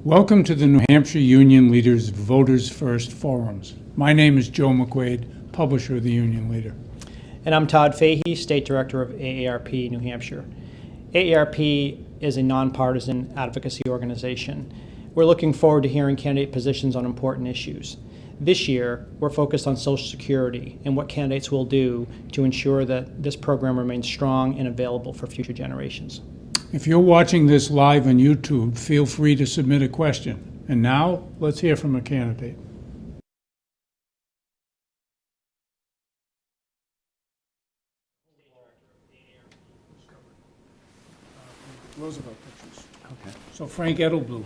Welcome to the New Hampshire Union Leaders Voters First Forums. My name is Joe McQuaid, publisher of the Union Leader. And I'm Todd Fahey, State Director of AARP New Hampshire. AARP is a nonpartisan advocacy organization. We're looking forward to hearing candidate positions on important issues. This year, we're focused on Social Security and what candidates will do to ensure that this program remains strong and available for future generations. If you're watching this live on YouTube, feel free to submit a question. And now, let's hear from a candidate. Roosevelt pictures. Okay. So Frank Edelblut,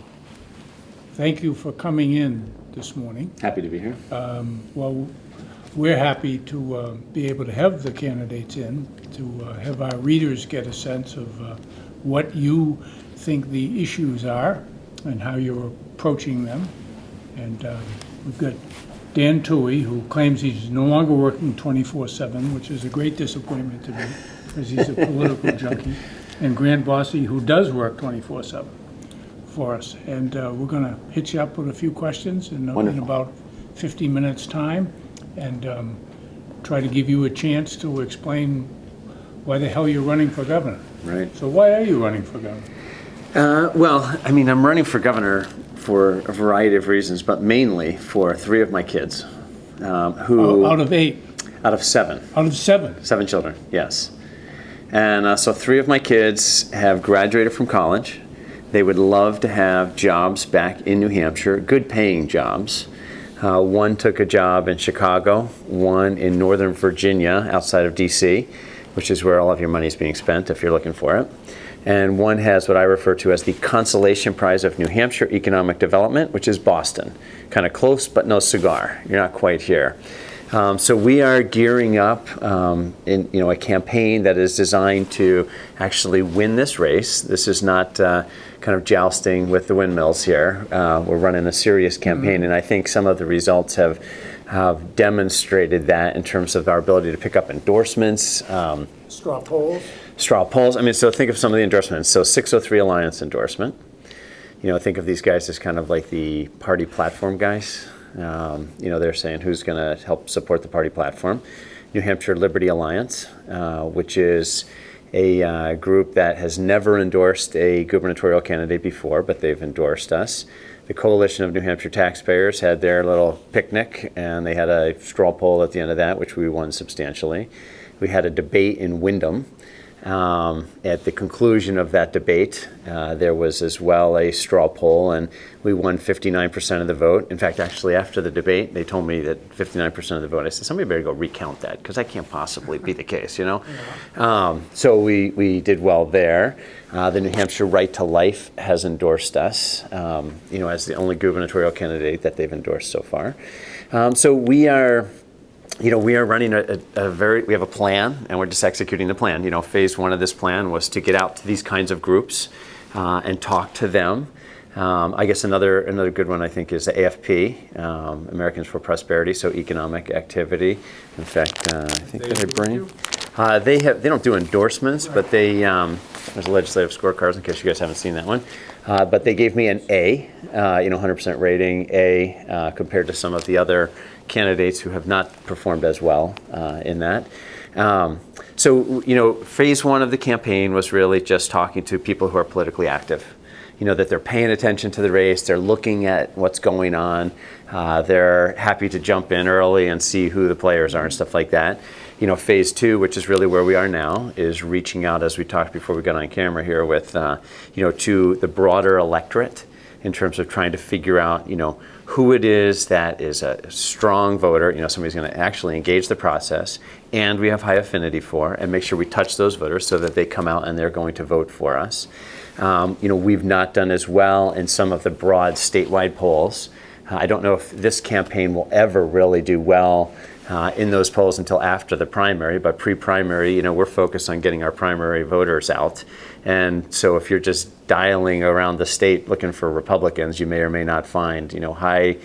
thank you for coming in this morning. Happy to be here. Well, we're happy to be able to have the candidates in, to have our readers get a sense of what you think the issues are and how you're approaching them. And we've got Dan Toohey, who claims he's no longer working 24/7, which is a great disappointment to me, because he's a political junkie, and Grant Bossy, who does work 24/7 for us. And we're going to hit you up with a few questions in about 50 minutes' time, and try to give you a chance to explain why the hell you're running for governor. Right. So why are you running for governor? Well, I mean, I'm running for governor for a variety of reasons, but mainly for 3 of my kids, who Out of 8? out of 7. Out of 7? 7 children, yes. And so 3 of my kids have graduated from college. They would love to have jobs back in New Hampshire, good paying jobs. One took a job in Chicago, one in Northern Virginia outside of DC, which is where all of your money is being spent if you're looking for it. And one has what I refer to as the Consolation Prize of New Hampshire Economic Development, which is Boston. Kind of close, but no cigar. You're not quite here. So we are gearing up in a campaign that is designed to actually win this race. This is not kind of jousting with the windmills here. We're running a serious campaign, and I think some of the results have demonstrated that in terms of our ability to pick up endorsements. Straw polls? Straw polls. I mean, so think of some of the endorsements. So 603 Alliance endorsement. Think of these guys as kind of like the party platform guys. They're saying who's going to help support the party platform. New Hampshire Liberty Alliance, which is a group that has never endorsed a gubernatorial candidate before, but they've endorsed us. The Coalition of New Hampshire Taxpayers had their little picnic, and they had a straw poll at the end of that, which we won substantially. We had a debate in Windham. At the conclusion of that debate, there was as well a straw poll, and we won 59% of the vote. In fact, actually, after the debate, they told me that 59% of the vote. I said, somebody better go recount that, because that can't possibly be the case, So we did well there. The New Hampshire Right to Life has endorsed us, as the only gubernatorial candidate that they've endorsed so far. So we are running we have a plan, and we're just executing the plan. Phase 1 of this plan was to get out to these kinds of groups and talk to them. I guess another good one, I think, is the AFP, Americans for Prosperity, so economic activity. In fact, I think they don't do endorsements, but there's legislative scorecards in case you guys haven't seen that one. But they gave me an A, 100% rating, A, compared to some of the other candidates who have not performed as well in that. So phase 1 of the campaign was really just talking to people who are politically active. That they're paying attention to the race, they're looking at what's going on, they're happy to jump in early and see who the players are and stuff like that. Phase 2, which is really where we are now, is reaching out, as we talked before we got on camera here, with to the broader electorate in terms of trying to figure out who it is that is a strong voter, somebody's going to actually engage the process, and we have high affinity for, and make sure we touch those voters so that they come out and they're going to vote for us. We've not done as well in some of the broad statewide polls. I don't know if this campaign will ever really do well in those polls until after the primary, but pre-primary, we're focused on getting our primary voters out. And so if you're just dialing around the state looking for Republicans, you may or may not find, high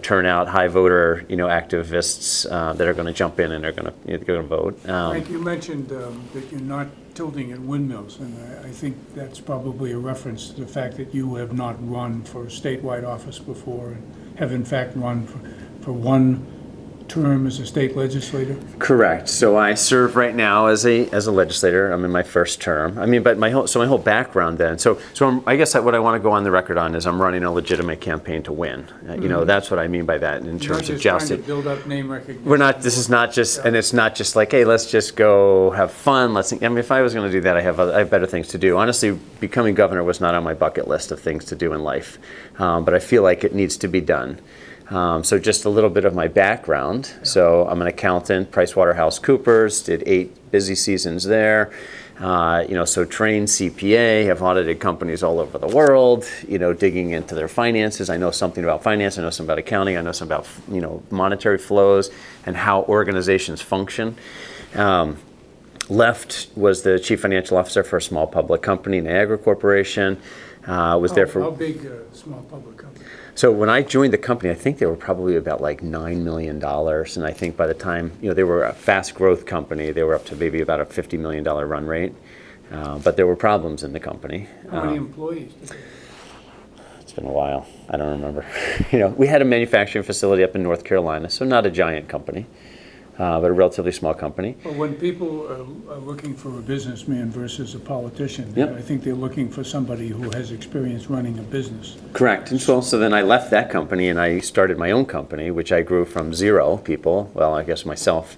turnout, high voter, activists that are going to jump in and are going to vote. Frank, you mentioned that you're not tilting at windmills, and I think that's probably a reference to the fact that you have not run for a statewide office before and have in fact run for one term as a state legislator. Correct. So I serve right now as a legislator. I'm in my first term. I mean, but my whole background then. So I guess what I want to go on the record on is I'm running a legitimate campaign to win. You know, that's what I mean by that in terms of Trying to jousting. build up name recognition. We're not. This is not just, and it's not just like, hey, let's just go have fun. I mean, if I was going to do that, I have better things to do. Honestly, becoming governor was not on my bucket list of things to do in life, but I feel like it needs to be done. So just a little bit of my background. So I'm an accountant, PricewaterhouseCoopers, did 8 busy seasons there. So trained CPA, have audited companies all over the world, digging into their finances. I know something about finance, I know something about accounting, I know something about, monetary flows and how organizations function. Left was the chief financial officer for a small public company, Niagara Corporation. Was there for... How big a small public company? So when I joined the company, I think they were probably about like $9 million. And I think by the time, they were a fast growth company, they were up to maybe about a $50 million run rate. But there were problems in the company. How many employees did they have? It's been a while. I don't remember. We had a manufacturing facility up in North Carolina, so not a giant company, but a relatively small company. Well, when people are looking for a businessman versus a politician, Yep. I think they're looking for somebody who has experience running a business. Correct. And so then I left that company and I started my own company, which I grew from 0 people, well, I guess myself,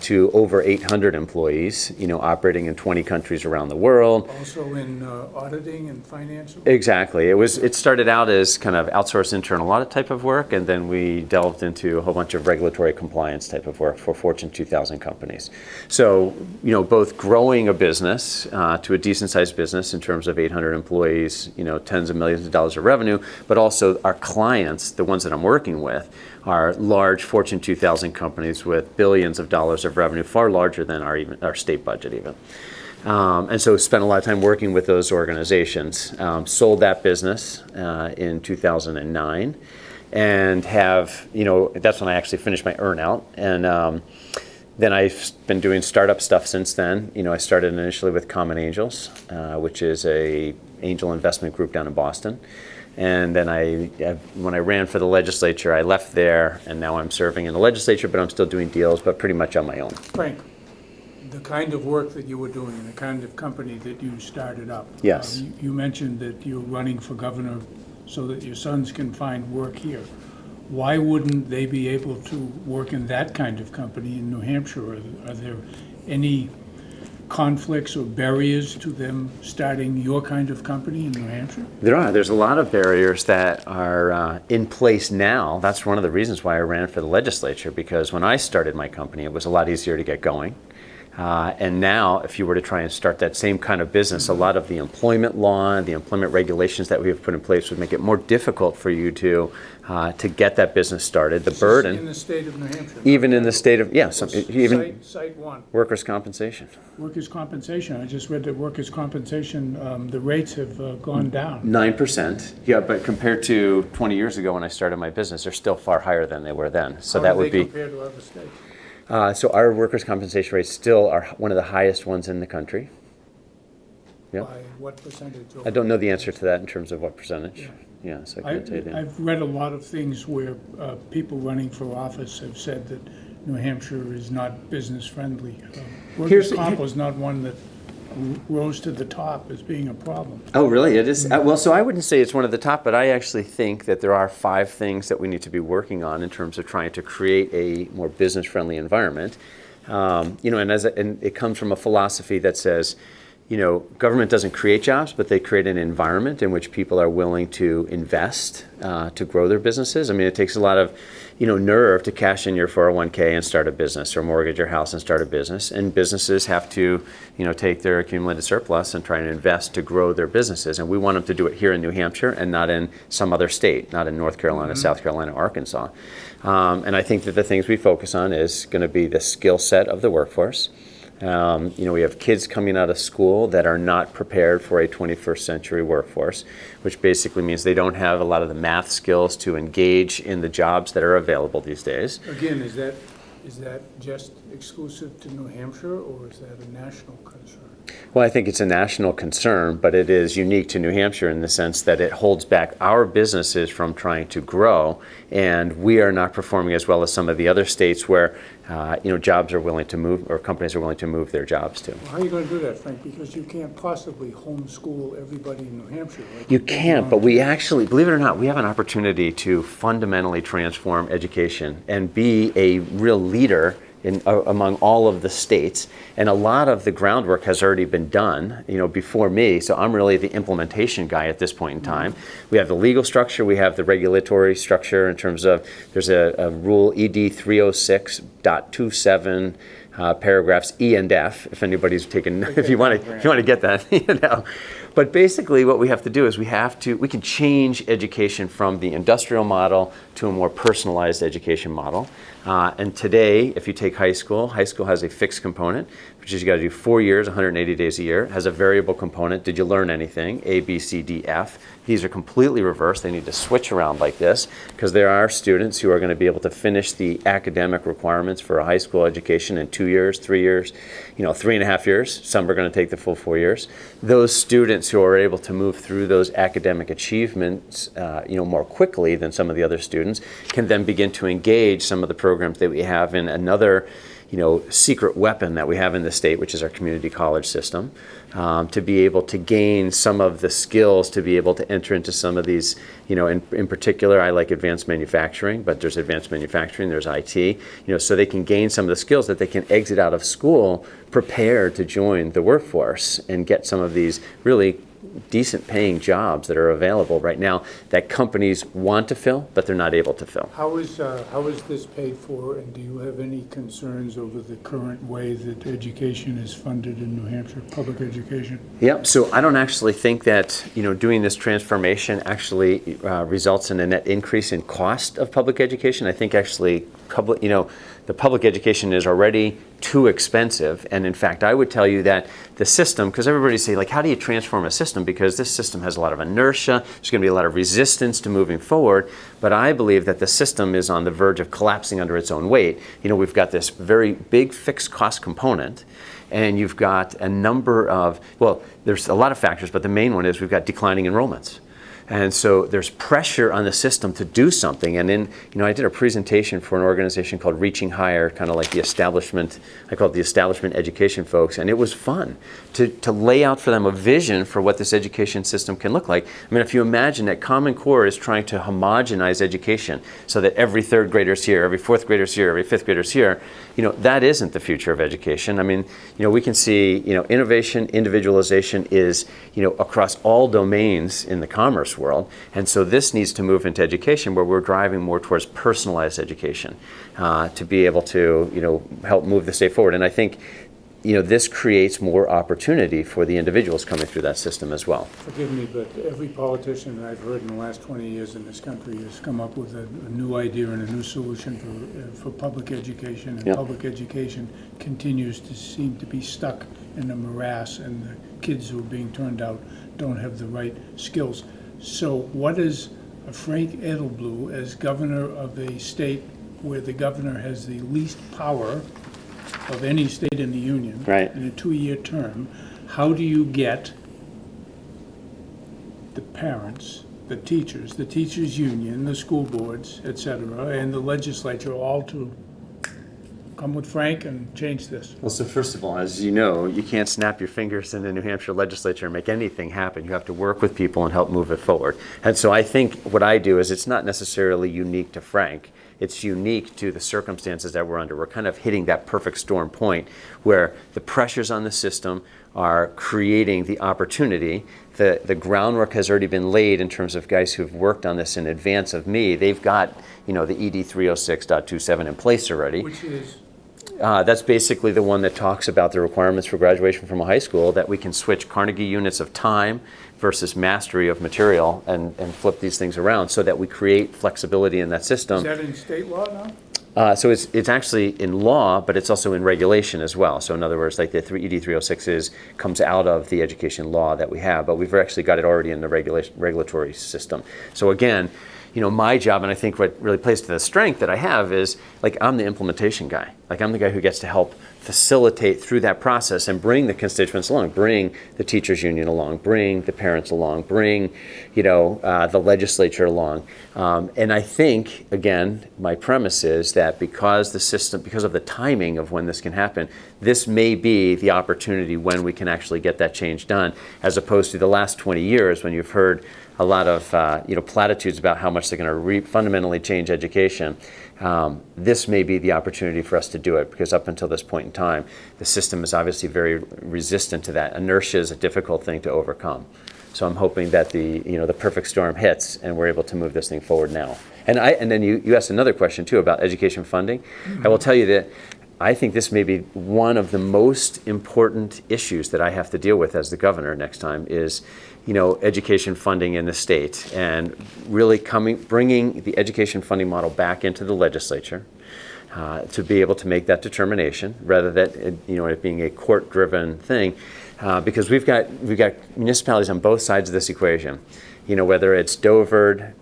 to over 800 employees, operating in 20 countries around the world. Also in auditing and finance? Exactly. It started out as kind of outsourced internal audit type of work, and then we delved into a whole bunch of regulatory compliance type of work for Fortune 2000 companies. So, both growing a business to a decent sized business in terms of 800 employees, tens of millions of dollars of revenue, but also our clients, the ones that I'm working with, are large Fortune 2000 companies with billions of dollars of revenue, far larger than our state budget even. And so spent a lot of time working with those organizations. Sold that business in 2009 and have, that's when I actually finished my earnout. And then I've been doing startup stuff since then. I started initially with Common Angels, which is a angel investment group down in Boston. And then when I ran for the legislature, I left there, and now I'm serving in the legislature, but I'm still doing deals, but pretty much on my own. Frank, the kind of work that you were doing, the kind of company that you started up. Yes. You mentioned that you're running for governor so that your sons can find work here. Why wouldn't they be able to work in that kind of company in New Hampshire? Are there any conflicts or barriers to them starting your kind of company in New Hampshire? There are. There's a lot of barriers that are in place now. That's one of the reasons why I ran for the legislature, because when I started my company, it was a lot easier to get going. And now, if you were to try and start that same kind of business, a lot of the employment law, the employment regulations that we have put in place would make it more difficult for you to get that business started. The burden, in the state of New Hampshire? even in the state of, yes, even Site one. workers' compensation. Workers' compensation. I just read that workers' compensation, the rates have gone down. 9%. Yeah, but compared to 20 years ago when I started my business, they're still far higher than they were then. So that would be. How do they compare to other states? So our workers' compensation rates still are one of the highest ones in the country. Yeah. By what percentage? I don't know the answer to that in terms of what percentage. Yeah, so I can't tell you that. I've read a lot of things where people running for office have said that New Hampshire is not business friendly. Workers' comp was not one that rose to the top as being a problem. Oh, really? It is? Well, so I wouldn't say it's one of the top, but I actually think that there are 5 things that we need to be working on in terms of trying to create a more business-friendly environment. And it comes from a philosophy that says, government doesn't create jobs, but they create an environment in which people are willing to invest to grow their businesses. I mean, it takes a lot of, nerve to cash in your 401k and start a business, or mortgage your house and start a business. And businesses have to, take their accumulated surplus and try and invest to grow their businesses. And we want them to do it here in New Hampshire and not in some other state, not in North Carolina, South Carolina, Arkansas. And I think that the things we focus on is going to be the skill set of the workforce. We have kids coming out of school that are not prepared for a 21st century workforce, which basically means they don't have a lot of the math skills to engage in the jobs that are available these days. Again, is that just exclusive to New Hampshire, or is that a national concern? Well, I think it's a national concern, but it is unique to New Hampshire in the sense that it holds back our businesses from trying to grow, and we are not performing as well as some of the other states where jobs are willing to move, or companies are willing to move their jobs to. Well, how are you going to do that, Frank? Because you can't possibly homeschool everybody in New Hampshire. Like You can't, but we actually, believe it or not, we have an opportunity to fundamentally transform education and be a real leader among all of the states, and a lot of the groundwork has already been done, before me. So I'm really the implementation guy at this point in time. We have the legal structure, we have the regulatory structure in terms of there's a rule ED 306.27. Paragraphs E and F, if anybody's taken, if you want to get that, But basically, what we have to do is we can change education from the industrial model to a more personalized education model. And today, if you take high school has a fixed component, which is you got to do 4 years, 180 days a year. It has a variable component. Did you learn anything? A, B, C, D, F. These are completely reversed. They need to switch around like this because there are students who are going to be able to finish the academic requirements for a high school education in 2 years, 3 years, 3.5 years. Some are going to take the full 4 years. Those students who are able to move through those academic achievements, more quickly than some of the other students can then begin to engage some of the programs that we have in another secret weapon that we have in the state, which is our community college system, to be able to gain some of the skills to be able to enter into some of these, in particular, I like advanced manufacturing, but there's advanced manufacturing, there's IT, so they can gain some of the skills that they can exit out of school prepared to join the workforce and get some of these really decent paying jobs that are available right now that companies want to fill, but they're not able to fill. How is this paid for, and do you have any concerns over the current way that education is funded in New Hampshire, public education? Yep, so I don't actually think that, doing this transformation actually results in a net increase in cost of public education. I think actually the public education is already too expensive. And in fact, I would tell you that the system, because everybody say, how do you transform a system? Because this system has a lot of inertia. There's going to be a lot of resistance to moving forward. But I believe that the system is on the verge of collapsing under its own weight. We've got this very big fixed cost component. And you've got a number of, there's a lot of factors, but the main one is we've got declining enrollments. And so there's pressure on the system to do something. And I did a presentation for an organization called Reaching Higher, kind of like the establishment, I call it the establishment education folks. And it was fun to lay out for them a vision for what this education system can look like. I mean, if you imagine that Common Core is trying to homogenize education so that every third grader's here, every fourth grader's here, every fifth grader's here, that isn't the future of education. I mean, we can see, innovation, individualization is, across all domains in the commerce world. And so this needs to move into education where we're driving more towards personalized education to be able to, help move the state forward. And I think, this creates more opportunity for the individuals coming through that system as well. Forgive me, but every politician that I've heard in the last 20 years in this country has come up with a new idea and a new solution for public education. And Yep. Public education continues to seem to be stuck in a morass, and the kids who are being turned out don't have the right skills. So what is Frank Edelblut, as governor of a state where the governor has the least power of any state in the union, Right. in a 2-year term, how do you get the parents, the teachers union, the school boards, et cetera, and the legislature all to come with Frank and change this? Well, so first of all, as you know, you can't snap your fingers in the New Hampshire legislature and make anything happen. You have to work with people and help move it forward. And so I think what I do is it's not necessarily unique to Frank. It's unique to the circumstances that we're under. We're kind of hitting that perfect storm point where the pressures on the system are creating the opportunity. The groundwork has already been laid in terms of guys who've worked on this in advance of me. They've got, the ED 306.27 in place already. Which is? That's basically the one that talks about the requirements for graduation from a high school, that we can switch Carnegie units of time versus mastery of material and flip these things around so that we create flexibility in that system. Is that in state law now? So it's actually in law, but it's also in regulation as well. So in other words, like the ED 306 comes out of the education law that we have, but we've actually got it already in the regulatory system. So again, my job, and I think what really plays to the strength that I have is, like, I'm the implementation guy. Like, I'm the guy who gets to help facilitate through that process and bring the constituents along, bring the teachers union along, bring the parents along, bring, the legislature along. And I think, again, my premise is that because of the timing of when this can happen, this may be the opportunity when we can actually get that change done, as opposed to the last 20 years when you've heard a lot of platitudes about how much they're going to fundamentally change education. This may be the opportunity for us to do it, because up until this point in time, the system is obviously very resistant to that. Inertia is a difficult thing to overcome. So I'm hoping that the perfect storm hits and we're able to move this thing forward now. And then you asked another question too about education funding. Mm-hmm. I will tell you that I think this may be one of the most important issues that I have to deal with as the governor next time is, education funding in the state, and really bringing the education funding model back into the legislature to be able to make that determination, rather than it being a court-driven thing, because we've got municipalities on both sides of this equation. Whether it's Dover,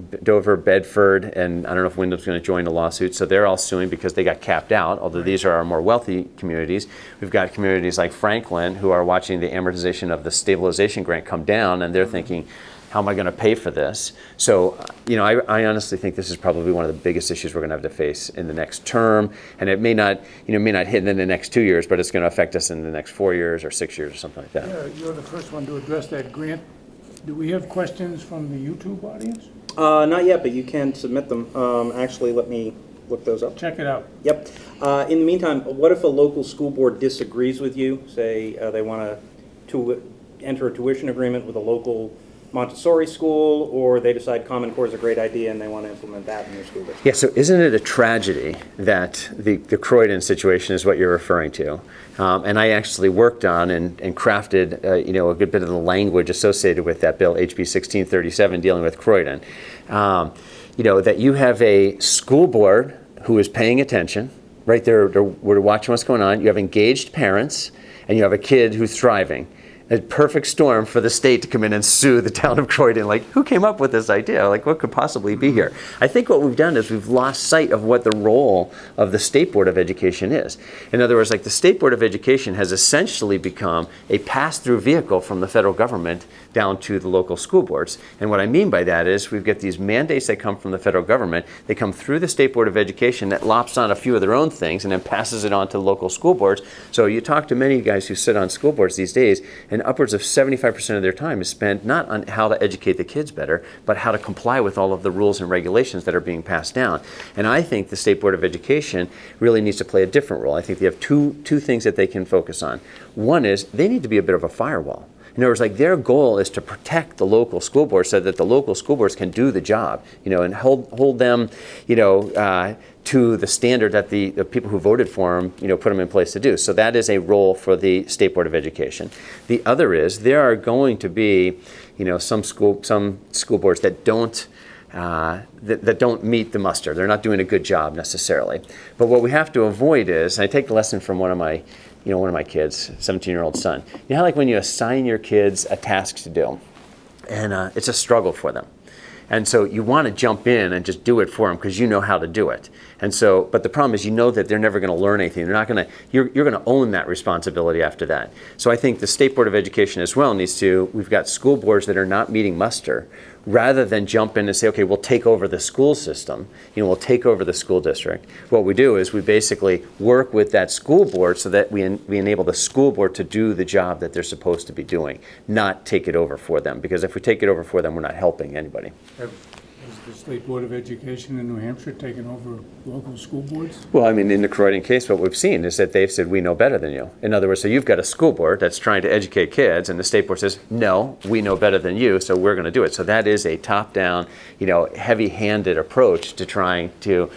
Bedford, and I don't know if Wyndham's going to join the lawsuit, so they're all suing because they got capped out, although these are our more wealthy communities. We've got communities like Franklin who are watching the amortization of the stabilization grant come down, and they're thinking, how am I going to pay for this? So, I honestly think this is probably one of the biggest issues we're going to have to face in the next term, and it may not hit in the next 2 years, but it's going to affect us in the next 4 years or 6 years or something like that. Yeah, you're the first one to address that grant. Do we have questions from the YouTube audience? Not yet, but you can submit them. Actually, let me look those up. Check it out. Yep. In the meantime, what if a local school board disagrees with you? Say they want to enter a tuition agreement with a local Montessori school, or they decide Common Core is a great idea and they want to implement that in their school district. Yeah, so isn't it a tragedy that the Croydon situation is what you're referring to? And I actually worked on and crafted a good bit of the language associated with that bill, HB 1637, dealing with Croydon. That you have a school board who is paying attention, right? We're watching what's going on. You have engaged parents, and you have a kid who's thriving. A perfect storm for the state to come in and sue the town of Croydon. Like, who came up with this idea? Like, what could possibly be here? I think what we've done is we've lost sight of what the role of the State Board of Education is. In other words, like, the State Board of Education has essentially become a pass-through vehicle from the federal government down to the local school boards. And what I mean by that is we've got these mandates that come from the federal government. They come through the State Board of Education that lops on a few of their own things and then passes it on to the local school boards. So you talk to many guys who sit on school boards these days, and upwards of 75% of their time is spent not on how to educate the kids better, but how to comply with all of the rules and regulations that are being passed down. And I think the State Board of Education really needs to play a different role. I think they have two things that they can focus on. One is they need to be a bit of a firewall. In other words, like, their goal is to protect the local school boards so that the local school boards can do the job, and hold them, to the standard that the people who voted for them, put them in place to do. So that is a role for the State Board of Education. The other is there are going to be, some school boards that don't that don't meet the muster. They're not doing a good job necessarily. But what we have to avoid is, and I take the lesson from one of my kids, 17-year-old son. You know how, like, when you assign your kids a task to do, and it's a struggle for them. And so you want to jump in and just do it for them because you know how to do it. And so, but the problem is, that they're never going to learn anything. They're not going to, you're going to own that responsibility after that. So I think the State Board of Education as well we've got school boards that are not meeting muster, rather than jump in and say, okay, we'll take over the school system, we'll take over the school district. What we do is we basically work with that school board so that we enable the school board to do the job that they're supposed to be doing, not take it over for them. Because if we take it over for them, we're not helping anybody. Has the State Board of Education in New Hampshire taken over local school boards? Well, I mean, in the Croydon case, what we've seen is that they've said, we know better than you. In other words, so you've got a school board that's trying to educate kids, and the State Board says, no, we know better than you, so we're going to do it. So that is a top-down, heavy-handed approach to trying to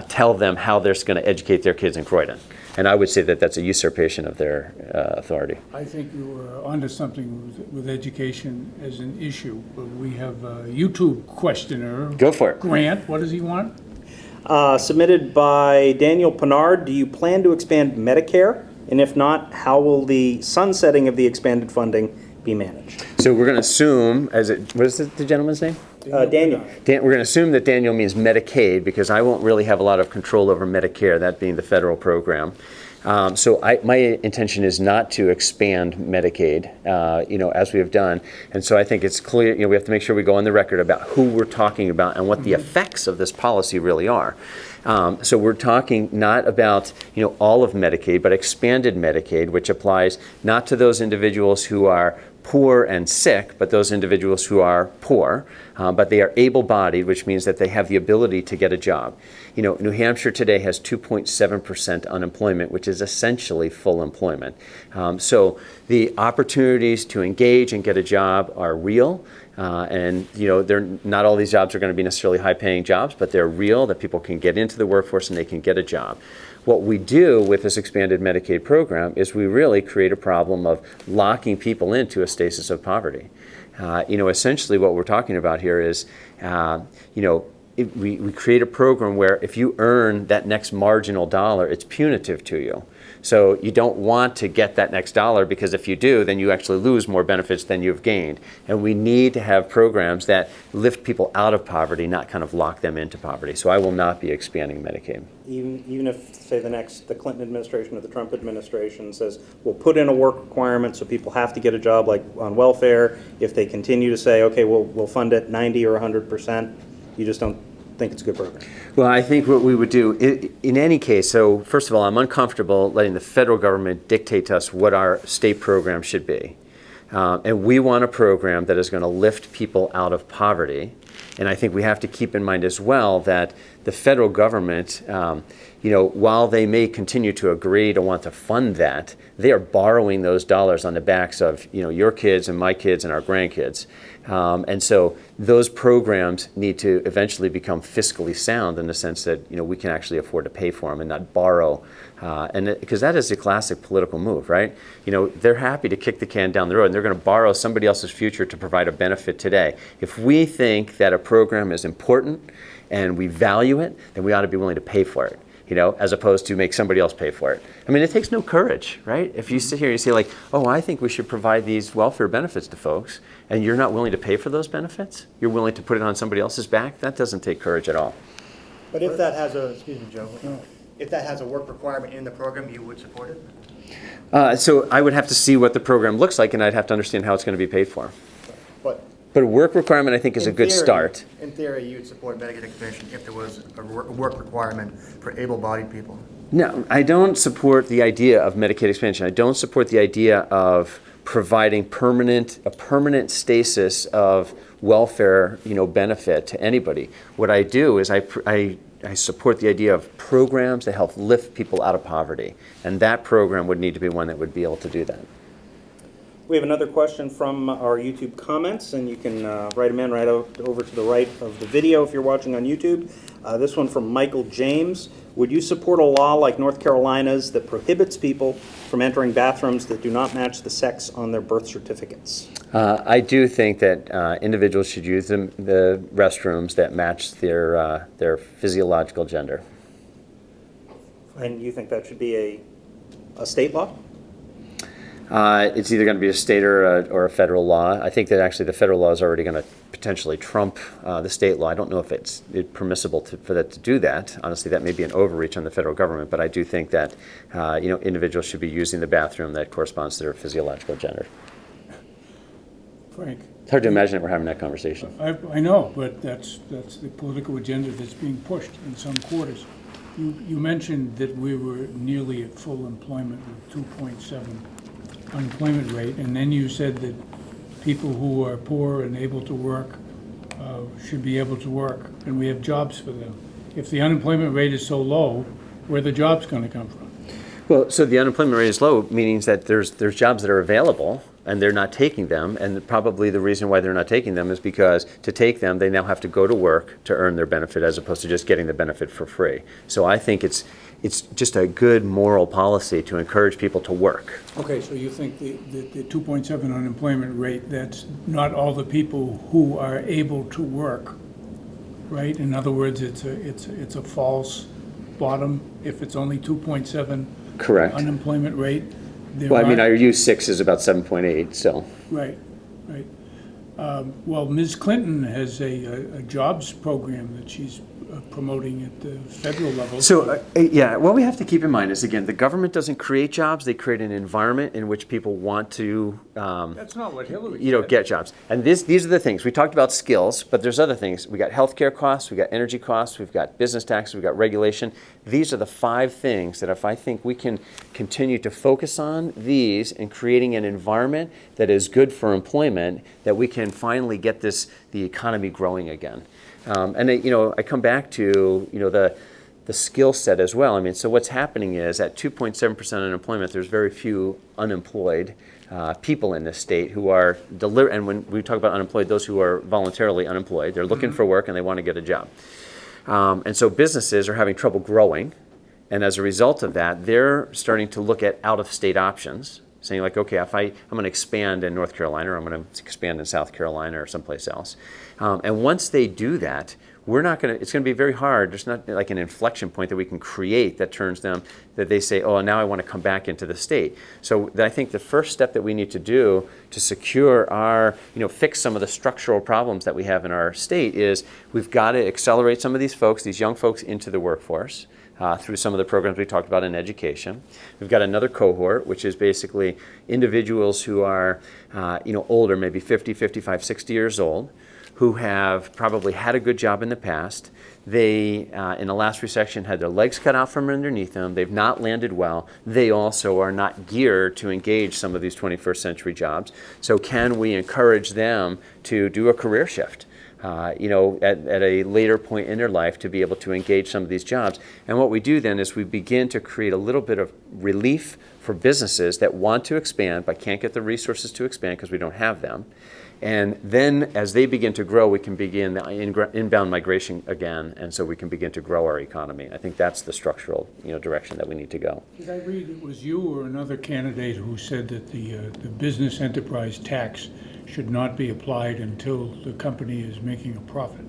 tell them how they're going to educate their kids in Croydon. And I would say that that's a usurpation of their authority. I think you were onto something with education as an issue. But we have a YouTube questioner. Go for it. Grant, what does he want? Submitted by Daniel Pinard. Do you plan to expand Medicare? And if not, how will the sunsetting of the expanded funding be managed? So we're going to assume, what is the gentleman's name? Daniel. We're going to assume that Daniel means Medicaid because I won't really have a lot of control over Medicare, that being the federal program. So my intention is not to expand Medicaid, as we have done. And so I think it's clear, we have to make sure we go on the record about who we're talking about and what the effects of this policy really are. So we're talking not about, all of Medicaid, but expanded Medicaid, which applies not to those individuals who are poor and sick, but those individuals who are poor, but they are able-bodied, which means that they have the ability to get a job. New Hampshire today has 2.7% unemployment, which is essentially full employment. So the opportunities to engage and get a job are real. And they're not all these jobs are going to be necessarily high-paying jobs, but they're real, that people can get into the workforce and they can get a job. What we do with this expanded Medicaid program is we really create a problem of locking people into a stasis of poverty. Essentially what we're talking about here is, we create a program where if you earn that next marginal dollar, it's punitive to you. So you don't want to get that next dollar, because if you do, then you actually lose more benefits than you've gained. And we need to have programs that lift people out of poverty, not kind of lock them into poverty. So I will not be expanding Medicaid. Even if, say, the Clinton administration or the Trump administration says, we'll put in a work requirement so people have to get a job, like on welfare, if they continue to say, okay, we'll fund it 90 or 100%, you just don't think it's a good program? Well, I think what we would do, in any case, so first of all, I'm uncomfortable letting the federal government dictate to us what our state program should be. And we want a program that is going to lift people out of poverty. And I think we have to keep in mind as well that the federal government, while they may continue to agree to want to fund that, they are borrowing those dollars on the backs of, your kids and my kids and our grandkids. And so those programs need to eventually become fiscally sound in the sense that, we can actually afford to pay for them and not borrow. Because that is a classic political move, right? They're happy to kick the can down the road, and they're going to borrow somebody else's future to provide a benefit today. If we think that a program is important and we value it, then we ought to be willing to pay for it, as opposed to make somebody else pay for it. I mean, it takes no courage, right? If you sit here and you say like, oh, I think we should provide these welfare benefits to folks, and you're not willing to pay for those benefits, you're willing to put it on somebody else's back, that doesn't take courage at all. But if that has excuse me, Joe, if that has a work requirement in the program, you would support it? So I would have to see what the program looks like, and I'd have to understand how it's going to be paid for. But a work requirement, I think, is a good start. In theory, you'd support Medicaid expansion if there was a work requirement for able-bodied people. No, I don't support the idea of Medicaid expansion. I don't support the idea of providing a permanent stasis of welfare, benefit to anybody. What I do is I support the idea of programs that help lift people out of poverty, and that program would need to be one that would be able to do that. We have another question from our YouTube comments, and you can write them in right over to the right of the video if you're watching on YouTube. This one from Michael James. Would you support a law like North Carolina's that prohibits people from entering bathrooms that do not match the sex on their birth certificates? I do think that individuals should use the restrooms that match their physiological gender. And you think that should be a state law? It's either going to be a state or a federal law. I think that actually the federal law is already going to potentially trump the state law. I don't know if it's permissible for that to do that. Honestly, that may be an overreach on the federal government, but I do think that individuals should be using the bathroom that corresponds to their physiological gender. Frank? It's hard to imagine that we're having that conversation. I know, but that's the political agenda that's being pushed in some quarters. You mentioned that we were nearly at full employment with 2.7 unemployment rate, and then you said that people who are poor and able to work should be able to work, and we have jobs for them. If the unemployment rate is so low, where are the jobs going to come from? Well, so the unemployment rate is low, meaning that there's jobs that are available, and they're not taking them, and probably the reason why they're not taking them is because to take them, they now have to go to work to earn their benefit as opposed to just getting the benefit for free. So I think it's just a good moral policy to encourage people to work. Okay, so you think the 2.7 unemployment rate, that's not all the people who are able to work, right? In other words, it's a false bottom if it's only 2.7 Correct. Unemployment rate. Well, I mean, our U6 is about 7.8, so. Right. Well, Ms. Clinton has a jobs program that she's promoting at the federal level. So, yeah, what we have to keep in mind is, again, the government doesn't create jobs. They create an environment in which people want to, That's not what Hillary you know, said. get jobs. And these are the things. We talked about skills, but there's other things. We got healthcare costs, we got energy costs, we've got business taxes, we've got regulation. These are the 5 things that if I think we can continue to focus on these and creating an environment that is good for employment, that we can finally get the economy growing again. I come back to, the skill set as well. I mean, so what's happening is at 2.7% unemployment, there's very few unemployed people in this state who are and when we talk about unemployed, those who are voluntarily unemployed, they're looking for work and they want to get a job. And so businesses are having trouble growing. And as a result of that, they're starting to look at out-of-state options, saying like, okay, I'm going to expand in North Carolina, or I'm going to expand in South Carolina or someplace else. And once they do that, it's going to be very hard. There's not like an inflection point that we can create that turns them, that they say, oh, now I want to come back into the state. So I think the first step that we need to do to secure our, fix some of the structural problems that we have in our state is we've got to accelerate some of these young folks into the workforce. Through some of the programs we talked about in education. We've got another cohort, which is basically individuals who are, older, maybe 50, 55, 60 years old, who have probably had a good job in the past. They, in the last recession, had their legs cut out from underneath them. They've not landed well. They also are not geared to engage some of these 21st century jobs. So can we encourage them to do a career shift? At a later point in their life to be able to engage some of these jobs. And what we do then is we begin to create a little bit of relief for businesses that want to expand but can't get the resources to expand because we don't have them. And then as they begin to grow, we can begin the inbound migration again, and so we can begin to grow our economy. I think that's the structural direction that we need to go. Did I read it was you or another candidate who said that the business enterprise tax should not be applied until the company is making a profit?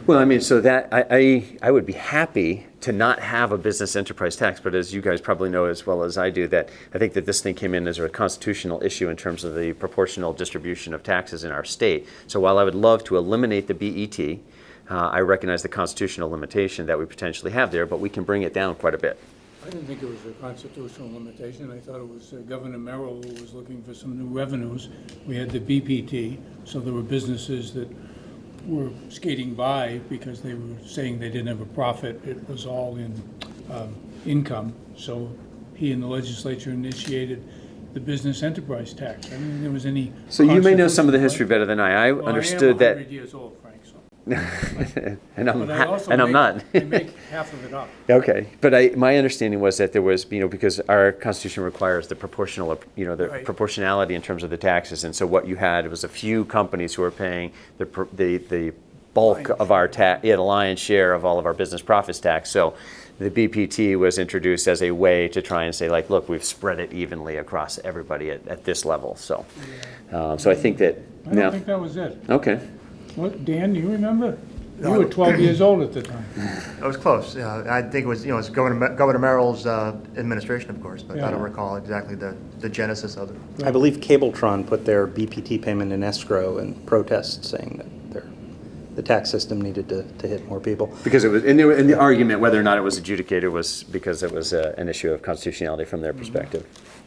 Well, I mean, so that I would be happy to not have a business enterprise tax, but as you guys probably know as well as I do, that I think that this thing came in as a constitutional issue in terms of the proportional distribution of taxes in our state. So while I would love to eliminate the BET, I recognize the constitutional limitation that we potentially have there, but we can bring it down quite a bit. I didn't think it was a constitutional limitation. I thought it was Governor Merrill who was looking for some new revenues. We had the BPT, so there were businesses that were skating by because they were saying they didn't have a profit. It was all in income. So he and the legislature initiated the business enterprise tax. I didn't think there was any. So you may know some of the history better than I. Well, Understood I am 100 that. years old, Frank. So. and I'm I'm not. I make half of it up. Okay, but my understanding was that there was, because our Constitution requires the proportional, Right. proportionality in terms of the taxes, and so what you had was a few companies who were paying the bulk of our tax, the lion's share of all of our business profits tax. So the BPT was introduced as a way to try and say, like, look, we've spread it evenly across everybody at this level. So, so I think that. I don't think that was it. Okay. What, Dan, do you remember? You were 12 years old at the time. It was close. I think it was, it was Governor Merrill's administration, of course, but I don't recall exactly the genesis of it. I believe Cabletron put their BPT payment in escrow in protest, saying that the tax system needed to hit more people. Because it was, and the argument whether or not it was adjudicated was because it was an issue of constitutionality from their perspective.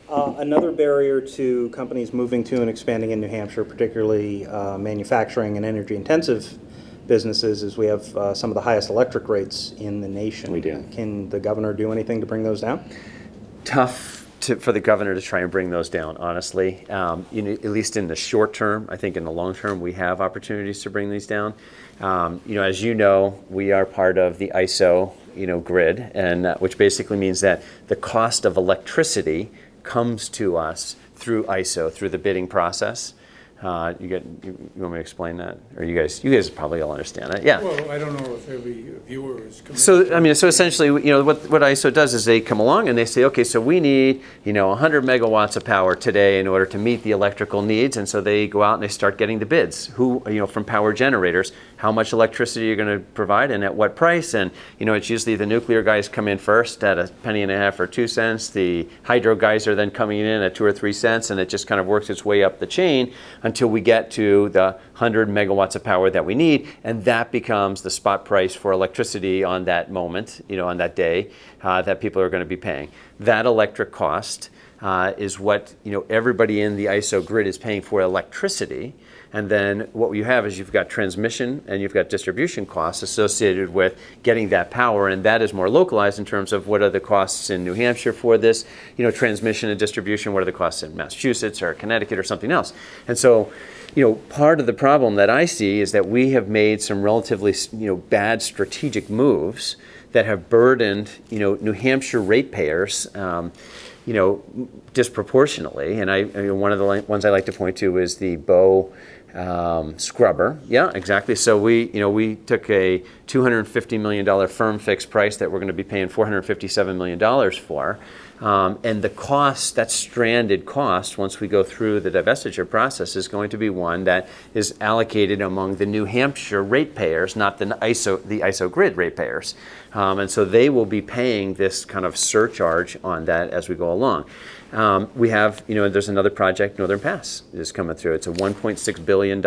Another barrier to companies moving to and expanding in New Hampshire, particularly manufacturing and energy-intensive businesses, is we have some of the highest electric rates in the nation. We do. Can the governor do anything to bring those down? Tough for the governor to try and bring those down, honestly. At least in the short term. I think in the long term we have opportunities to bring these down. As you know, we are part of the ISO grid, and which basically means that the cost of electricity comes to us through ISO, through the bidding process. You want me to explain that? Or you guys probably all understand it. Yeah. Well, I don't know if every viewer is. So essentially, what ISO does is they come along and they say, okay, so we need, 100 megawatts of power today in order to meet the electrical needs, and so they go out and they start getting the bids. From power generators, how much electricity you're going to provide and at what price, and it's usually the nuclear guys come in first at $0.015 or 2 cents. The hydro guys are then coming in at 2 or 3 cents, and it just kind of works its way up the chain until we get to the 100 megawatts of power that we need, and that becomes the spot price for electricity on that moment, on that day, that people are going to be paying. That electric cost is what everybody in the ISO grid is paying for electricity. And then what you have is you've got transmission and you've got distribution costs associated with getting that power, and that is more localized in terms of what are the costs in New Hampshire for this, transmission and distribution, what are the costs in Massachusetts or Connecticut or something else. And so, part of the problem that I see is that we have made some relatively, bad strategic moves that have burdened, New Hampshire ratepayers, disproportionately. And one of the ones I like to point to is the Bow scrubber. Yeah, exactly. So we took a $250 million firm fixed price that we're going to be paying $457 million for. And the cost, that stranded cost, once we go through the divestiture process, is going to be one that is allocated among the New Hampshire ratepayers, not the ISO grid ratepayers. And so they will be paying this kind of surcharge on that as we go along. We have, there's another project, Northern Pass, is coming through. It's a $1.6 billion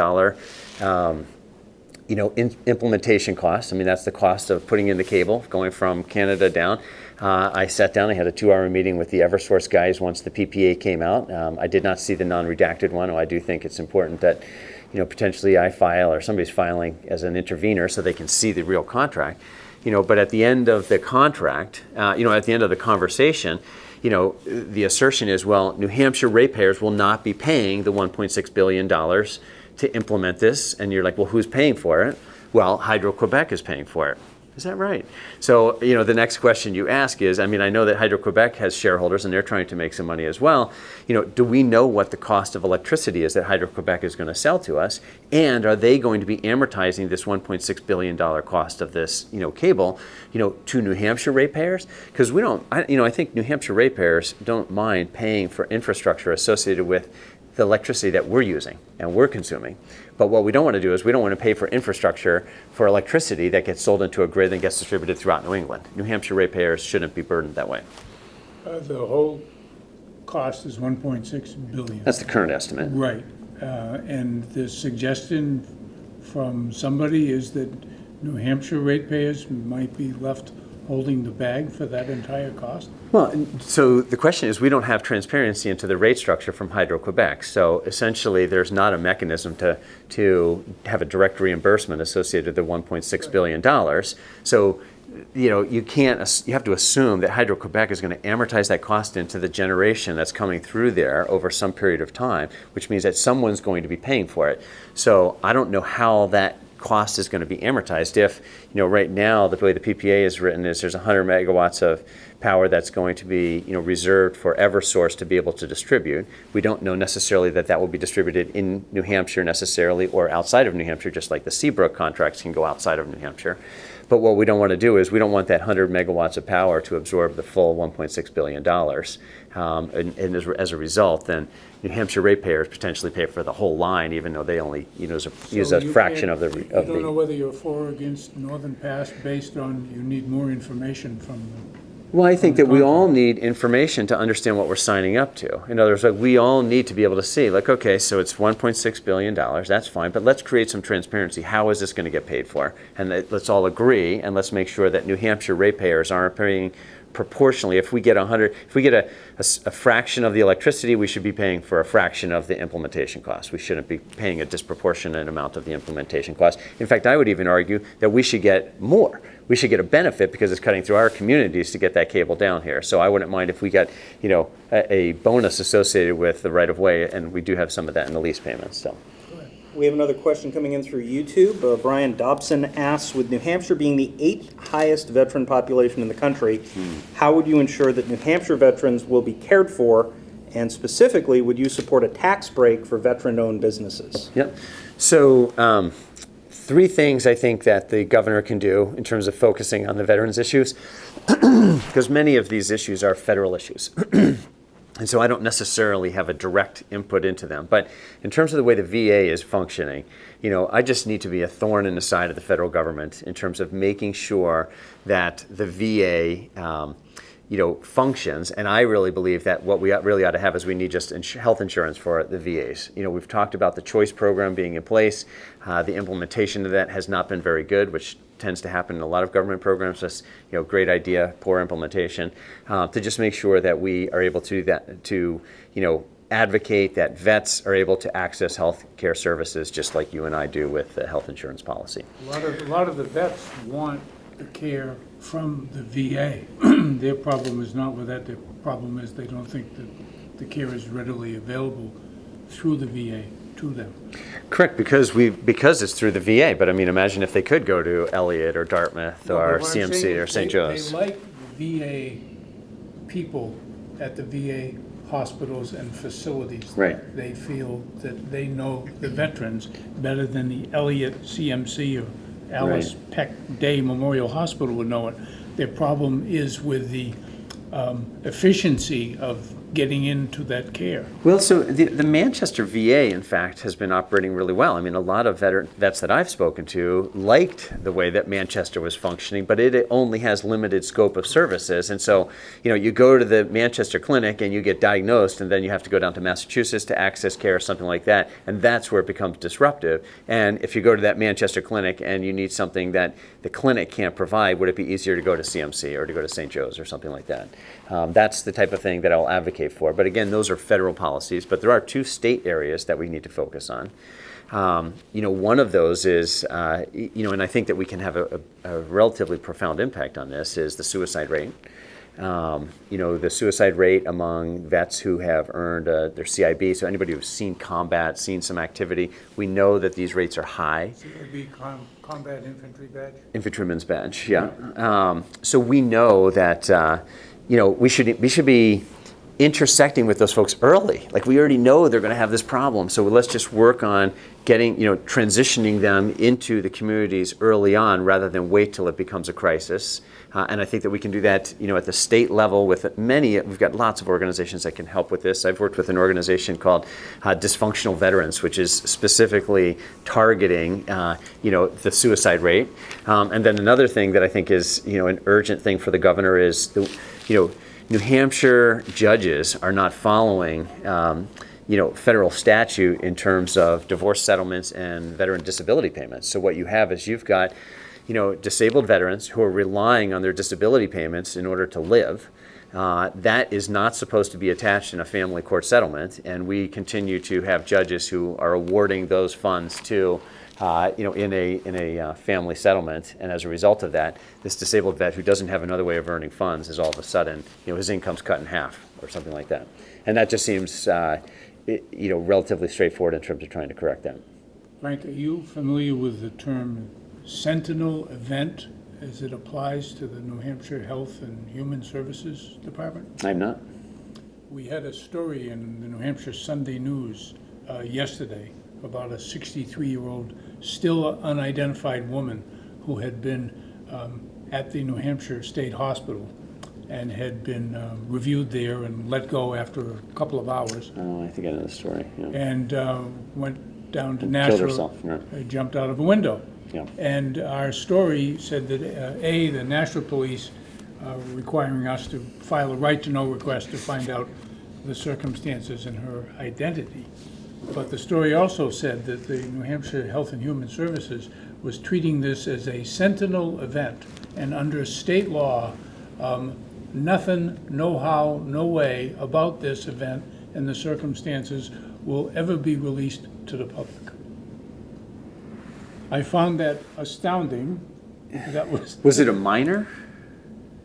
implementation cost. I mean, that's the cost of putting in the cable, going from Canada down. I sat down, I had a 2-hour meeting with the Eversource guys once the PPA came out. I did not see the non-redacted one. I do think it's important that, potentially I file or somebody's filing as an intervener so they can see the real contract. But at the end of the contract, at the end of the conversation, the assertion is, well, New Hampshire ratepayers will not be paying the $1.6 billion to implement this. And you're like, well, who's paying for it? Well, Hydro-Quebec is paying for it. Is that right? So, the next question you ask is, I know that Hydro-Quebec has shareholders and they're trying to make some money as well. Do we know what the cost of electricity is that Hydro-Quebec is going to sell to us? And are they going to be amortizing this $1.6 billion cost of this, cable, to New Hampshire ratepayers? Because we don't, I think New Hampshire ratepayers don't mind paying for infrastructure associated with the electricity that we're using and we're consuming. But what we don't want to do is we don't want to pay for infrastructure for electricity that gets sold into a grid and gets distributed throughout New England. New Hampshire ratepayers shouldn't be burdened that way. The whole cost is 1.6 billion. That's the current estimate. Right. And the suggestion from somebody is that New Hampshire ratepayers might be left holding the bag for that entire cost? Well, so the question is, we don't have transparency into the rate structure from Hydro-Quebec. So essentially, there's not a mechanism to have a direct reimbursement associated with the $1.6 billion. So, you have to assume that Hydro-Quebec is going to amortize that cost into the generation that's coming through there over some period of time, which means that someone's going to be paying for it. So I don't know how that cost is going to be amortized if, right now, the way the PPA is written is there's 100 megawatts of power that's going to be, reserved for Eversource to be able to distribute. We don't know necessarily that that will be distributed in New Hampshire necessarily or outside of New Hampshire, just like the Seabrook contracts can go outside of New Hampshire. But what we don't want to do is we don't want that 100 megawatts of power to absorb the full $1.6 billion. And as a result, then New Hampshire ratepayers potentially pay for the whole line, even though they only use a fraction of the. You don't know whether you're for or against Northern Pass based on you need more information from them. Well, I think that we all need information to understand what we're signing up to. In other words, we all need to be able to see, okay, so it's $1.6 billion, that's fine, but let's create some transparency. How is this going to get paid for? And let's all agree, and let's make sure that New Hampshire ratepayers aren't paying proportionally. If we get a fraction of the electricity, we should be paying for a fraction of the implementation cost. We shouldn't be paying a disproportionate amount of the implementation cost. In fact, I would even argue that we should get more. We should get a benefit because it's cutting through our communities to get that cable down here. So I wouldn't mind if we got, a bonus associated with the right-of-way, and we do have some of that in the lease payments. So. We have another question coming in through YouTube. Brian Dobson asks, with New Hampshire being the 8th highest veteran population in the country, how would you ensure that New Hampshire veterans will be cared for? And specifically, would you support a tax break for veteran-owned businesses? Yep. So 3 things I think that the governor can do in terms of focusing on the veterans issues, because many of these issues are federal issues. And so I don't necessarily have a direct input into them. But in terms of the way the VA is functioning, I just need to be a thorn in the side of the federal government in terms of making sure that the VA functions. And I really believe that what we really ought to have is we need just health insurance for the VAs. We've talked about the choice program being in place. The implementation of that has not been very good, which tends to happen in a lot of government programs. Just great idea, poor implementation. To just make sure that we are able to do that, to advocate that vets are able to access health care services just like you and I do with the health insurance policy. A lot of the vets want the care from the VA. Their problem is not with that. Their problem is they don't think that the care is readily available through the VA to them. Correct, because it's through the VA. But I mean, imagine if they could go to Elliott or Dartmouth or CMC or St. Joe's. They like VA people at the VA hospitals and facilities. Right. They feel that they know the veterans better than the Elliott, CMC, or Alice Peck Day Memorial Hospital would know it. Their problem is with the efficiency of getting into that care. Well, so the Manchester VA, in fact, has been operating really well. I mean, a lot of vets that I've spoken to liked the way that Manchester was functioning, but it only has limited scope of services. And so, you go to the Manchester clinic and you get diagnosed, and then you have to go down to Massachusetts to access care or something like that, and that's where it becomes disruptive. And if you go to that Manchester clinic and you need something that the clinic can't provide, would it be easier to go to CMC or to go to St. Joe's or something like that? That's the type of thing that I'll advocate for. But again, those are federal policies, but there are 2 state areas that we need to focus on. One of those is, and I think that we can have a relatively profound impact on this, is the suicide rate. The suicide rate among vets who have earned their CIB, so anybody who's seen combat, seen some activity, we know that these rates are high. CIB, Combat Infantry Badge? Infantryman's badge, yeah. So we know that, we should be intersecting with those folks early. Like, we already know they're going to have this problem, so let's just work on getting, transitioning them into the communities early on rather than wait till it becomes a crisis. And I think that we can do that, at the state level with we've got lots of organizations that can help with this. I've worked with an organization called Dysfunctional Veterans, which is specifically targeting, the suicide rate. And then another thing that I think is, an urgent thing for the governor is, New Hampshire judges are not following, federal statute in terms of divorce settlements and veteran disability payments. So what you have is you've got, disabled veterans who are relying on their disability payments in order to live. That is not supposed to be attached in a family court settlement, and we continue to have judges who are awarding those funds to in a family settlement, and as a result of that, this disabled vet who doesn't have another way of earning funds is all of a sudden, his income's cut in half or something like that, and that just seems, relatively straightforward in terms of trying to correct that. Frank, are you familiar with the term sentinel event as it applies to the New Hampshire Health and Human Services Department? I'm not. We had a story in the New Hampshire Sunday News yesterday about a 63-year-old, still unidentified woman who had been at the New Hampshire State Hospital and had been reviewed there and let go after a couple of hours. Oh, I think I know the story. Yeah. And went down to Killed Nashville, herself. Right. Jumped out of a window. Yeah. And our story said that the Nashville police requiring us to file a right-to-know request to find out the circumstances and her identity. But the story also said that the New Hampshire Health and Human Services was treating this as a sentinel event, and under state law, nothing, no how, no way about this event and the circumstances will ever be released to the public. I found that astounding. That Was it a minor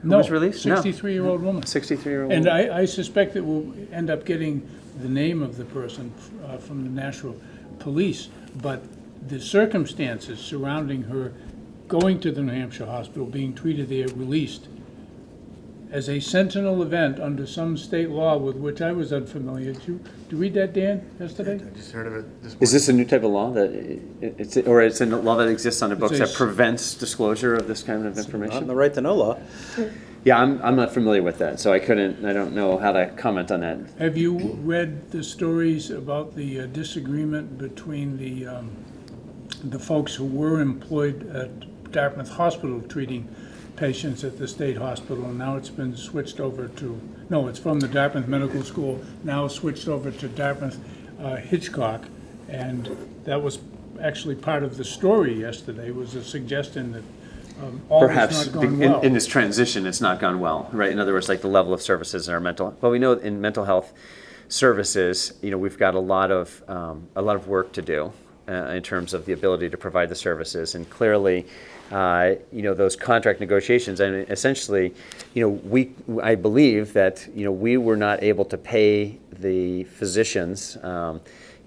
who no, was released? 63-year-old woman. 63-year-old. And I suspect that we'll end up getting the name of the person from the Nashville police, but the circumstances surrounding her going to the New Hampshire hospital, being treated there, released, as a sentinel event under some state law with which I was unfamiliar. Did you read that, Dan, yesterday? I just heard of it this morning. Is this a new type of law that it's a law that exists on the books It's a that prevents disclosure of this kind of Not information? in the right to know law. Yeah, I'm not familiar with that, so I don't know how to comment on that. Have you read the stories about the disagreement between the folks who were employed at Dartmouth Hospital treating patients at the state hospital, and now it's been switched over to, no, it's from the Dartmouth Medical School, now switched over to Dartmouth Hitchcock. And that was actually part of the story yesterday, was a suggestion that all Perhaps has not gone well. in this transition, it's not gone well, right? In other words, like the level of services in our mental, well, we know in mental health services, we've got a lot of work to do in terms of the ability to provide the services, and clearly, those contract negotiations, and essentially, I believe that, we were not able to pay the physicians,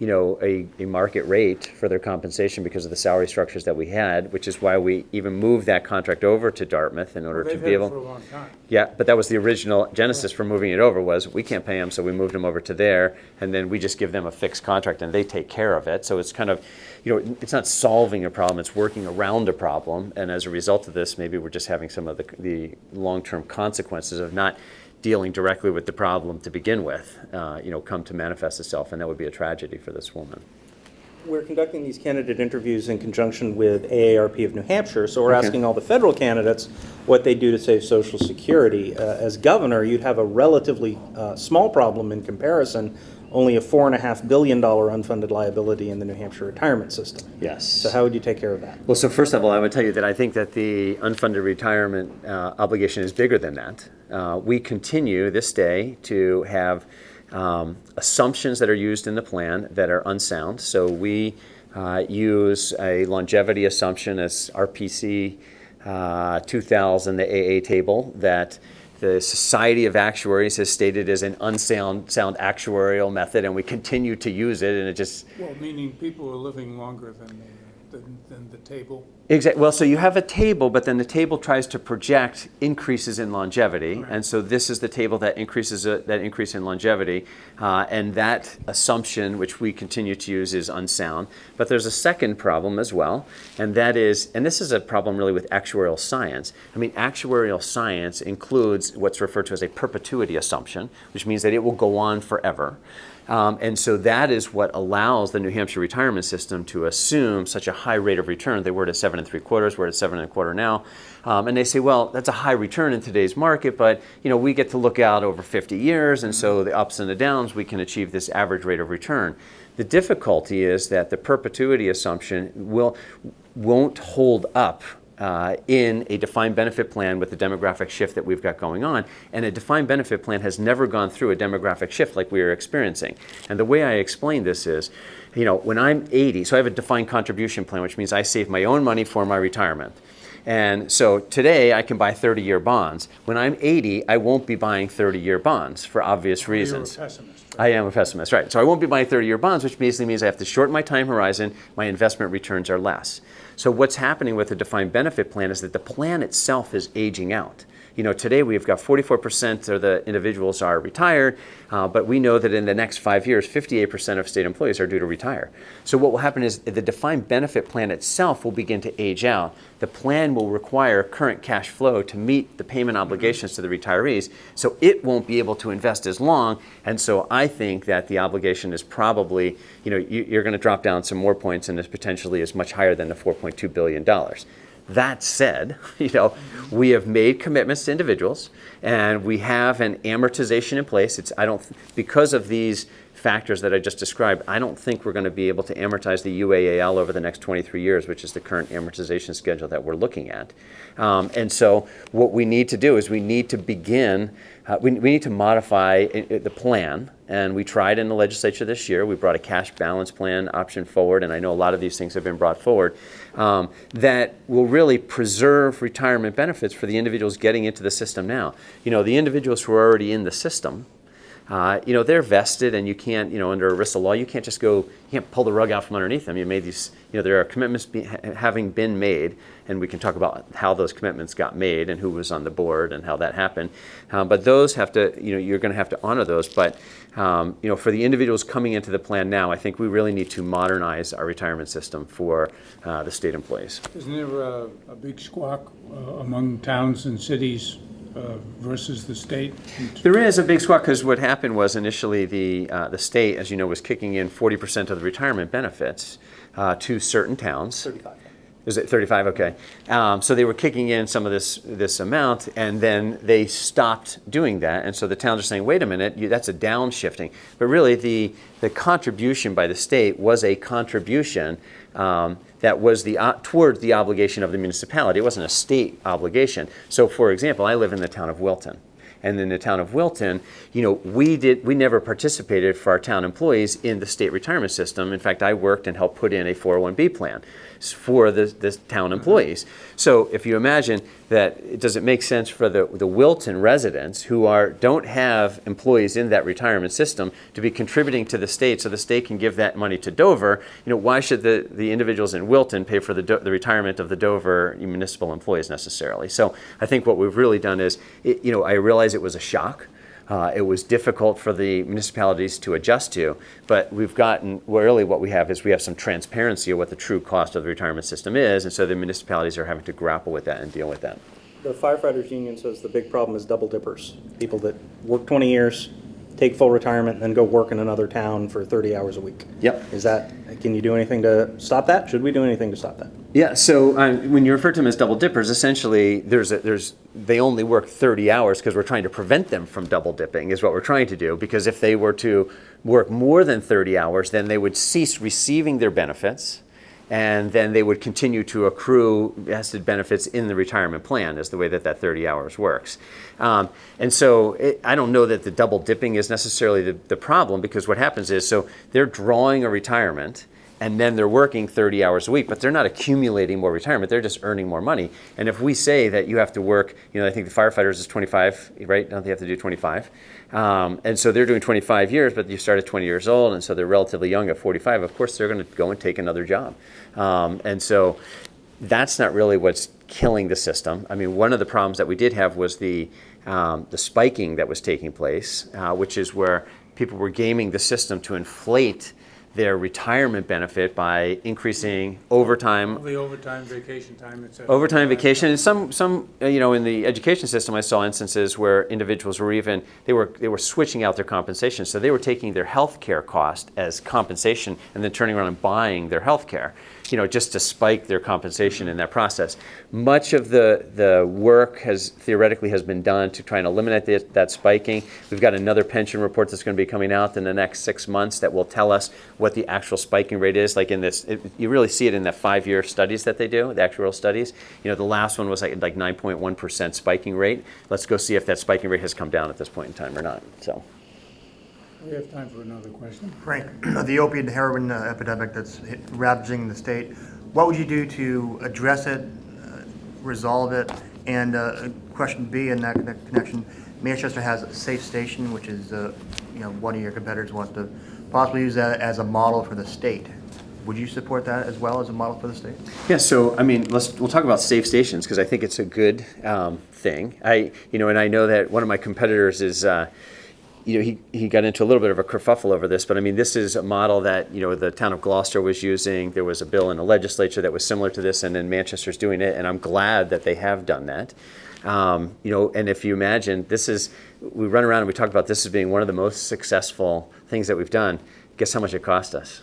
a market rate for their compensation because of the salary structures that we had, which is why we even moved that contract over to Dartmouth in order to be able. They've had it for a long time. Yeah, but that was the original genesis for moving it over, was we can't pay them, so we moved them over to there, and then we just give them a fixed contract and they take care of it. So it's kind of, it's not solving a problem, it's working around a problem, and as a result of this, maybe we're just having some of the long-term consequences of not dealing directly with the problem to begin with, come to manifest itself, and that would be a tragedy for this woman. We're conducting these candidate interviews in conjunction with AARP of New Hampshire, so we're Okay. asking all the federal candidates what they do to save Social Security. As governor, you'd have a relatively small problem in comparison, only a $4.5 billion unfunded liability in the New Hampshire retirement system. Yes. So how would you take care of that? Well, so first of all, I would tell you that I think that the unfunded retirement obligation is bigger than that. We continue this day to have assumptions that are used in the plan that are unsound. So we use a longevity assumption as RPC 2000, the AA table, that the Society of Actuaries has stated as an unsound actuarial method, and we continue to use it, and it just. Well, meaning people are living longer than the table. Exactly. Well, so you have a table, but then the table tries to project increases in longevity, Right. and so this is the table that increases that increase in longevity, and that assumption, which we continue to use, is unsound. But there's a second problem as well, and that is, and this is a problem really with actuarial science. I mean, actuarial science includes what's referred to as a perpetuity assumption, which means that it will go on forever. And so that is what allows the New Hampshire retirement system to assume such a high rate of return. They were at 7 3/4, we're at 7 1/4 now. And they say, well, that's a high return in today's market, but we get to look out over 50 years, and so the ups and the downs, we can achieve this average rate of return. The difficulty is that the perpetuity assumption won't hold up in a defined benefit plan with the demographic shift that we've got going on. And a defined benefit plan has never gone through a demographic shift like we are experiencing. And the way I explain this is, when I'm 80, so I have a defined contribution plan, which means I save my own money for my retirement. And so today I can buy 30-year bonds. When I'm 80, I won't be buying 30-year bonds for obvious reasons. You're a pessimist. I am a pessimist, right. So I won't be buying 30-year bonds, which basically means I have to shorten my time horizon, my investment returns are less. So what's happening with the defined benefit plan is that the plan itself is aging out. Today we've got 44% of the individuals are retired, but we know that in the next 5 years, 58% of state employees are due to retire. So what will happen is the defined benefit plan itself will begin to age out. The plan will require current cash flow to meet the payment obligations to the retirees, so it won't be able to invest as long. And so I think that the obligation is probably, you're going to drop down some more points, and this potentially is much higher than the $4.2 billion. That said, we have made commitments to individuals, and we have an amortization in place. Because of these factors that I just described, I don't think we're going to be able to amortize the UAAL over the next 23 years, which is the current amortization schedule that we're looking at. And so what we need to do is we need to begin, we need to modify the plan. And we tried in the legislature this year. We brought a cash balance plan option forward, and I know a lot of these things have been brought forward, that will really preserve retirement benefits for the individuals getting into the system now. The individuals who are already in the system, they're vested, and you can't, under ERISA law, you can't just you can't pull the rug out from underneath them. You made these, there are commitments having been made, and we can talk about how those commitments got made and who was on the board and how that happened. But those have to, you're going to have to honor those. But, for the individuals coming into the plan now, I think we really need to modernize our retirement system for the state employees. Isn't there a big squawk among towns and cities versus the state? There is a big squawk because what happened was initially the state, as you know, was kicking in 40% of the retirement benefits to certain towns. 35. Is it 35? Okay. So they were kicking in some of this amount, and then they stopped doing that. And so the towns are saying, wait a minute, that's a downshifting. But really, the contribution by the state was a contribution that was toward the obligation of the municipality. It wasn't a state obligation. So, for example, I live in the town of Wilton. And in the town of Wilton, we never participated for our town employees in the state retirement system. In fact, I worked and helped put in a 401b plan for the town employees. So if you imagine that, does it make sense for the Wilton residents who don't have employees in that retirement system to be contributing to the state so the state can give that money to Dover? Why should the individuals in Wilton pay for the retirement of the Dover municipal employees necessarily? So I think what we've really done is, I realize it was a shock. It was difficult for the municipalities to adjust to, but really what we have some transparency of what the true cost of the retirement system is, and so the municipalities are having to grapple with that and deal with that. The firefighters union says the big problem is double dippers, people that work 20 years, take full retirement, and then go work in another town for 30 hours a week. Yep. Can you do anything to stop that? Should we do anything to stop that? Yeah, so when you refer to them as double dippers, essentially they only work 30 hours because we're trying to prevent them from double dipping is what we're trying to do, because if they were to work more than 30 hours, then they would cease receiving their benefits, and then they would continue to accrue vested benefits in the retirement plan is the way that 30 hours works. And so I don't know that the double dipping is necessarily the problem, because what happens is, so they're drawing a retirement and then they're working 30 hours a week, but they're not accumulating more retirement, they're just earning more money. And if we say that you have to work, I think the firefighters is 25, right? Don't they have to do 25? And so they're doing 25 years, but you start at 20 years old, and so they're relatively young at 45. Of course, they're going to go and take another job. And so that's not really what's killing the system. I mean, one of the problems that we did have was the spiking that was taking place, which is where people were gaming the system to inflate their retirement benefit by increasing overtime. The overtime, vacation time, et cetera. Overtime, vacation, and some in the education system, I saw instances where individuals were they were switching out their compensation, so they were taking their health care cost as compensation and then turning around and buying their health care, just to spike their compensation in that process. Much of the work theoretically has been done to try and eliminate that spiking. We've got another pension report that's going to be coming out in the next 6 months that will tell us what the actual spiking rate is. Like you really see it in the 5-year studies that they do, the actuarial studies. The last one was like 9.1% spiking rate. Let's go see if that spiking rate has come down at this point in time or not. So. We have time for another question. Frank, the opiate and heroin epidemic that's ravaging the state, what would you do to address it, resolve it? And question B in that connection, Manchester has a safe station, which is one of your competitors wants to possibly use that as a model for the state. Would you support that as well as a model for the state? Yeah, so I mean, we'll talk about safe stations, because I think it's a good thing. And I know that one of my competitors is. He got into a little bit of a kerfuffle over this, but I mean, this is a model that, the town of Gloucester was using. There was a bill in the legislature that was similar to this, and then Manchester's doing it, and I'm glad that they have done that. And if you imagine, we run around and we talk about this as being one of the most successful things that we've done. Guess how much it cost us?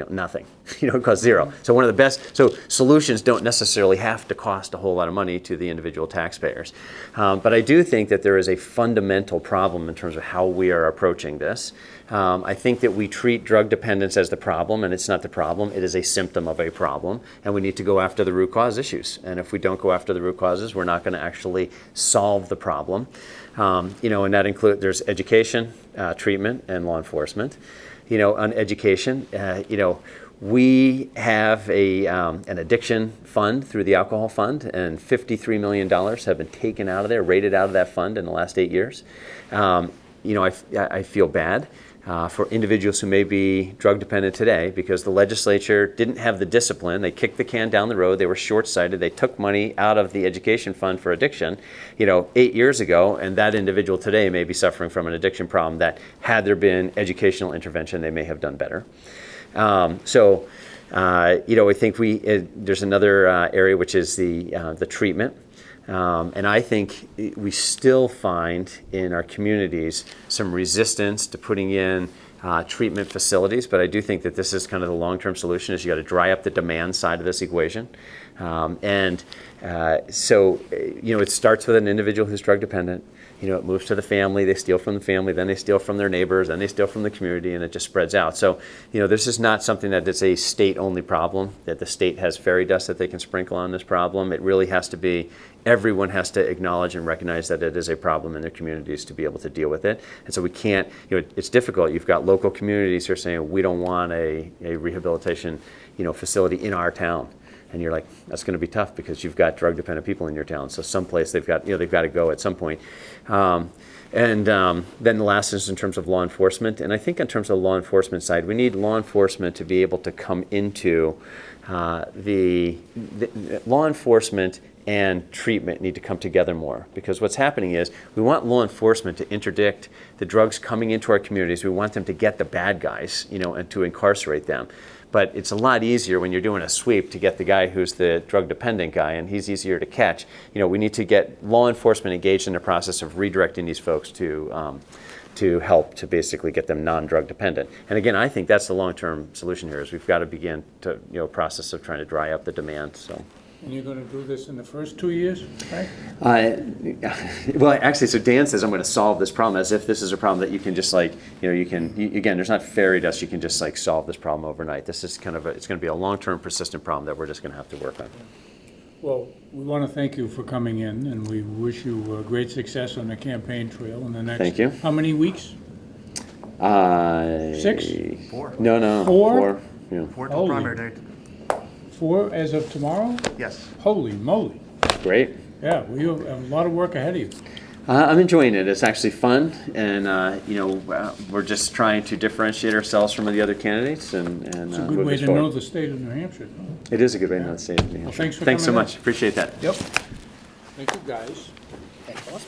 Nothing. It costs zero. So one of the best, solutions don't necessarily have to cost a whole lot of money to the individual taxpayers. But I do think that there is a fundamental problem in terms of how we are approaching this. I think that we treat drug dependence as the problem, and it's not the problem. It is a symptom of a problem, and we need to go after the root cause issues. And if we don't go after the root causes, we're not going to actually solve the problem. And that includes, there's education, treatment, and law enforcement. On education, we have an addiction fund through the alcohol fund, and $53 million have been taken out of there, rated out of that fund in the last 8 years. I feel bad for individuals who may be drug dependent today, because the legislature didn't have the discipline. They kicked the can down the road. They were short-sighted. They took money out of the education fund for addiction, 8 years ago, and that individual today may be suffering from an addiction problem that, had there been educational intervention, they may have done better. I think there's another area, which is the treatment. And I think we still find in our communities some resistance to putting in treatment facilities, but I do think that this is kind of the long-term solution, is you got to dry up the demand side of this equation. So, it starts with an individual who's drug dependent. It moves to the family, they steal from the family, then they steal from their neighbors, then they steal from the community, and it just spreads out. So, this is not something that is a state-only problem, that the state has fairy dust that they can sprinkle on this problem. It really has to be, everyone has to acknowledge and recognize that it is a problem in their communities to be able to deal with it. And so we can't, it's difficult. You've got local communities who are saying, we don't want a rehabilitation, facility in our town. And you're like, that's going to be tough because you've got drug-dependent people in your town. So someplace they've got to go at some point. Then the last is in terms of law enforcement. And I think in terms of the law enforcement side, we need law enforcement to be able to come into the law enforcement and treatment need to come together more, because what's happening is we want law enforcement to interdict the drugs coming into our communities. We want them to get the bad guys, and to incarcerate them. But it's a lot easier when you're doing a sweep to get the guy who's the drug-dependent guy, and he's easier to catch. We need to get law enforcement engaged in the process of redirecting these folks to help to basically get them non-drug dependent. And again, I think that's the long-term solution here. Is we've got to begin to process of trying to dry up the demand. So. And you're going to do this in the first 2 years, right? Well, actually, so Dan says I'm going to solve this problem as if this is a problem that you can just again, there's not fairy dust. You can just solve this problem overnight. This is it's going to be a long-term persistent problem that we're just going to have to work on. Well, we want to thank you for coming in, and we wish you great success on the campaign trail in the next. Thank you. How many weeks? 6? 4. No. 4? Yeah. 4 till Holy. primary date. 4 as of tomorrow? Yes. Holy moly. Great. Yeah, we have a lot of work ahead of you. I'm enjoying it. It's actually fun, and we're just trying to differentiate ourselves from the other candidates. And It's a good way to know the state of New Hampshire. It is a good way to know the state of New Hampshire. thanks for Thanks so coming in. much. Appreciate that. Yep. Thank you, guys. Thanks, boss.